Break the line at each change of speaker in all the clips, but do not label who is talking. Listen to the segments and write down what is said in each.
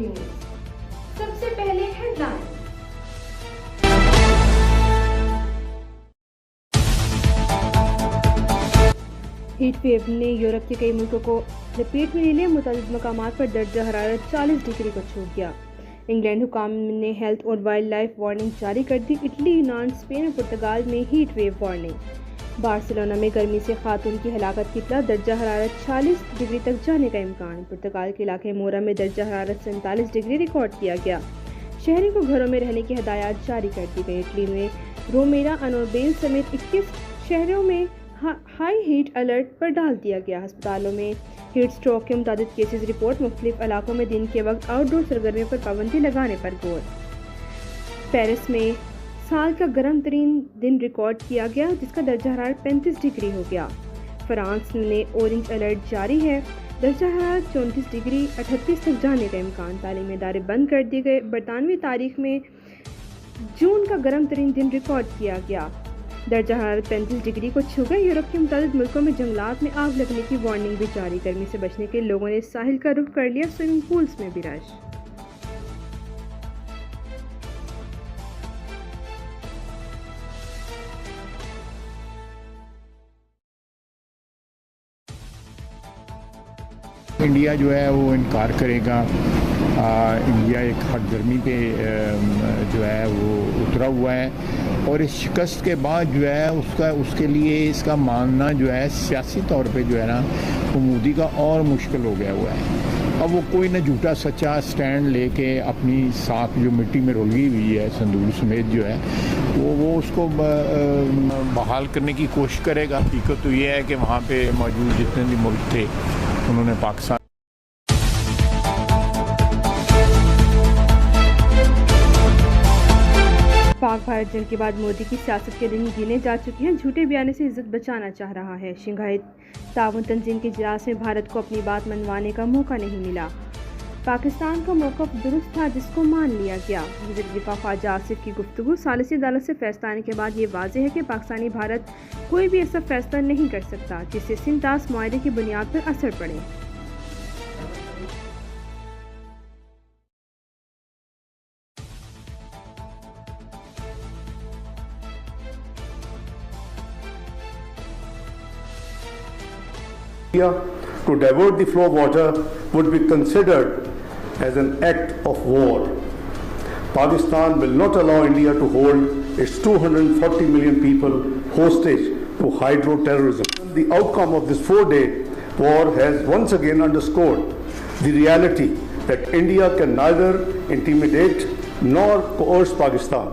TV news. सबसे पहले headline. Heat wave ने यूरोप के कई मुल्कों को लपेट में ले लिया। मुताबिक मकामात पर दर्जा हरारत 40 डिग्री को छू गया। इंग्लैंड हुकाम ने हेल्थ और वाइल्ड लाइफ वार्निंग जारी कर दी। इटली, यूनान, स्पेन और पुर्तगाल में हीट वेव वार्निंग। बार्सिलोना में गर्मी से खातून की हलाकत की इत्तला। दर्जा हरारत 40 डिग्री तक जाने का इम्कान। पुर्तगाल के इलाके मोरा में दर्जा हरारत 47 डिग्री रिकॉर्ड किया गया। शहरों को घरों में रहने की हिदायत जारी कर दी गई। इटली में रोमेरा, अनोबेल समेत 21 शहरों में हाई हीट अलर्ट पर डाल दिया गया। अस्पतालों में हीट स्ट्रोक के मुताबिक केसेस रिपोर्ट। मुख्तलिफ इलाकों में दिन के वक्त आउटडोर सरगर्मियों पर पाबंदी लगाने पर गौर। पेरिस में साल का गर्म तरीन दिन रिकॉर्ड किया गया, जिसका दर्जा हरारत 35 डिग्री हो गया। फ्रांस में ऑरेंज अलर्ट जारी है। दर्जा हरारत 34 डिग्री 38 तक जाने का इम्कान। तालीमी इदारे बंद कर दिए गए। बरतानवी तारीख में जून का गर्म तरीन दिन रिकॉर्ड किया गया। दर्जा हरारत 35 डिग्री को छू गए। यूरोप के मुताबिक मुल्कों में जंगलात में आग लगने की वार्निंग भी जारी। गर्मी से बचने के लोगों ने साहिल का रुख कर लिया। स्विमिंग पूल्स में भी रश।
इंडिया जो है वो इनकार करेगा। इंडिया एक हद गर्मी पे जो है वो उतरा हुआ है और इस शिकस्त के बाद जो है उसके लिए इसका मानना जो है सियासी तौर पे जो है ना वो मोदी का और मुश्किल हो गया हुआ है। अब वो कोई ना झूठा सच्चा स्टैंड लेके अपनी साख जो मिट्टी में रुलगी हुई है संदूर समेत जो है वो उसको बहाल करने की कोशिश करेगा। हकीकत तो ये है कि वहाँ पे मौजूद जितने भी मुल्क थे उन्होंने पाकिस्तान
पाक भारत जंग के बाद मोदी की सियासत के दिन गिने जा चुके हैं। झूठे बयान से इज्जत बचाना चाह रहा है। शंघाई ताउन तंजीम के इजलास में भारत को अपनी बात मनवाने का मौका नहीं मिला। पाकिस्तान का मौक़िफ़ दुरुस्त था, जिसको मान लिया गया। वज़ीर दिफ़ा ख्वाजा आसिफ की गुफ्तगू। सालिसी अदालत से फैसला आने के बाद ये वाज़ेह है कि पाकिस्तानी भारत कोई भी ऐसा फैसला नहीं कर सकता जिससे सिंतास मुआहदे की बुनियाद पर असर पड़े।
To divert the flow of water would be considered as an act of war. Pakistan will not allow India to hold its 240 million people hostage to hydro-terrorism. The outcome of this 4-day war has once again underscored the reality that India can neither intimidate nor coerce Pakistan.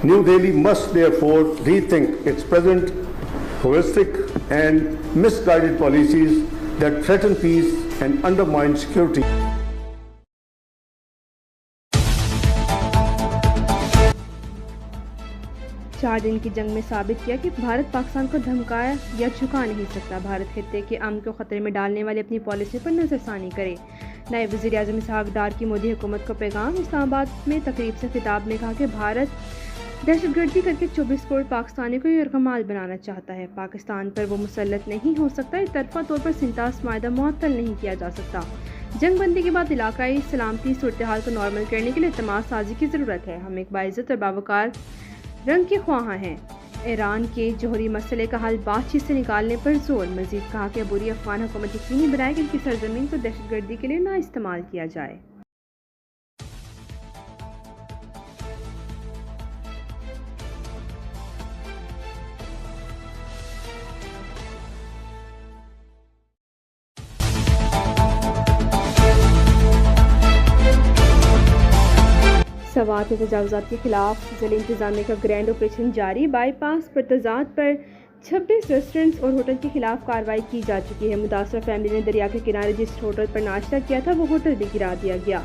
New Delhi must therefore rethink its present holistic and misguided policies that threaten peace and undermine security.
चार दिन की जंग में साबित किया कि भारत पाकिस्तान को धमकाया या झुका नहीं सकता। भारत खित्ते के अमन को खतरे में डालने वाली अपनी पॉलिसी पर नजरसानी करे। नायब वज़ीर आज़म इसहाक डार की मोदी हुकूमत को पैगाम। इस्लामाबाद में तकरीब से खिताब में कहा कि भारत दहशतगर्दी करके 24 करोड़ पाकिस्तानी को यरगमाल बनाना चाहता है। पाकिस्तान पर वो मुसल्लत नहीं हो सकता। एक तरफा तौर पर सिंतास मायदा मुअत्तल नहीं किया जा सकता। जंग बंदी के बाद इलाकाई सलामती सूरत हाल को नॉर्मल करने के लिए इत्तेमाद साजी की ज़रूरत है। हम एक बाइज़्ज़त और बावकार रंग के ख्वाहां हैं। ईरान के जोहरी मसले का हल बातचीत से निकालने पर जोर। मजीद कहा कि अबूरी अफगान हुकूमत यकीनी बनाए कि इनकी सरजमीन को दहशतगर्दी के लिए ना इस्तेमाल किया जाए। सवात में तजावुज़ात के खिलाफ ज़िले इंतज़ामिया का ग्रैंड ऑपरेशन जारी। बाईपास पर तजाद पर 26 रेस्टोरेंट्स और होटल के खिलाफ कार्रवाई की जा चुकी है। मुतासरा फैमिली ने दरिया के किनारे जिस होटल पर नाश्ता किया था वो होटल भी गिरा दिया गया।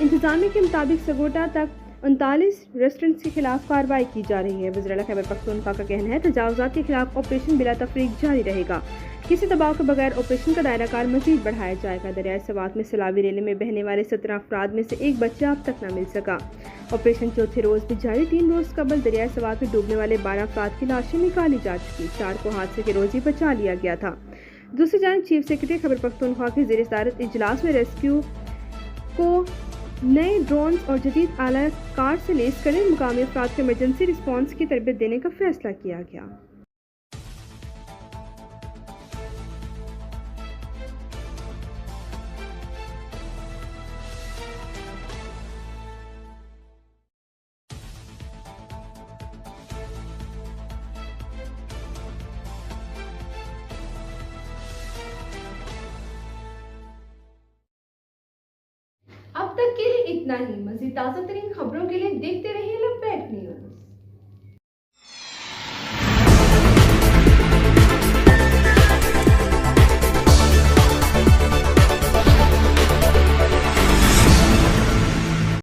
इंतज़ामिया के मुताबिक सगोटा तक 39 रेस्टोरेंट्स के खिलाफ कार्रवाई की जा रही है। वज़ीर खैबर पख्तूनख्वा का कहना है तजावुज़ात के खिलाफ ऑपरेशन बिला तफरीक जारी रहेगा। किसी दबाव के बगैर ऑपरेशन का दायरा कार मजीद बढ़ाया जाएगा। दरियाए सवात में सैलाबी रेले में बहने वाले 17 अफराद में से एक बच्चा अब तक न मिल सका। ऑपरेशन चौथे रोज़ भी जारी। 3 रोज़ कबल दरियाए सवात में डूबने वाले 12 अफराद की लाशें निकाली जा चुकी। 4 को हादसे के रोज़ ही बचा लिया गया था। दूसरी जानब चीफ सेक्रेटरी खैबर पख्तूनख्वा के ज़ेर सदारत इजलास में रेस्क्यू को नए ड्रोन्स और जदीद आला कार से लेस करने मुकामी अफराद को इमरजेंसी रिस्पांस की तरबियत देने का फैसला किया गया। अब तक के लिए इतना ही। मज़ीद ताज़ा तरीन खबरों के लिए देखते रहिए लपैट न्यूज़।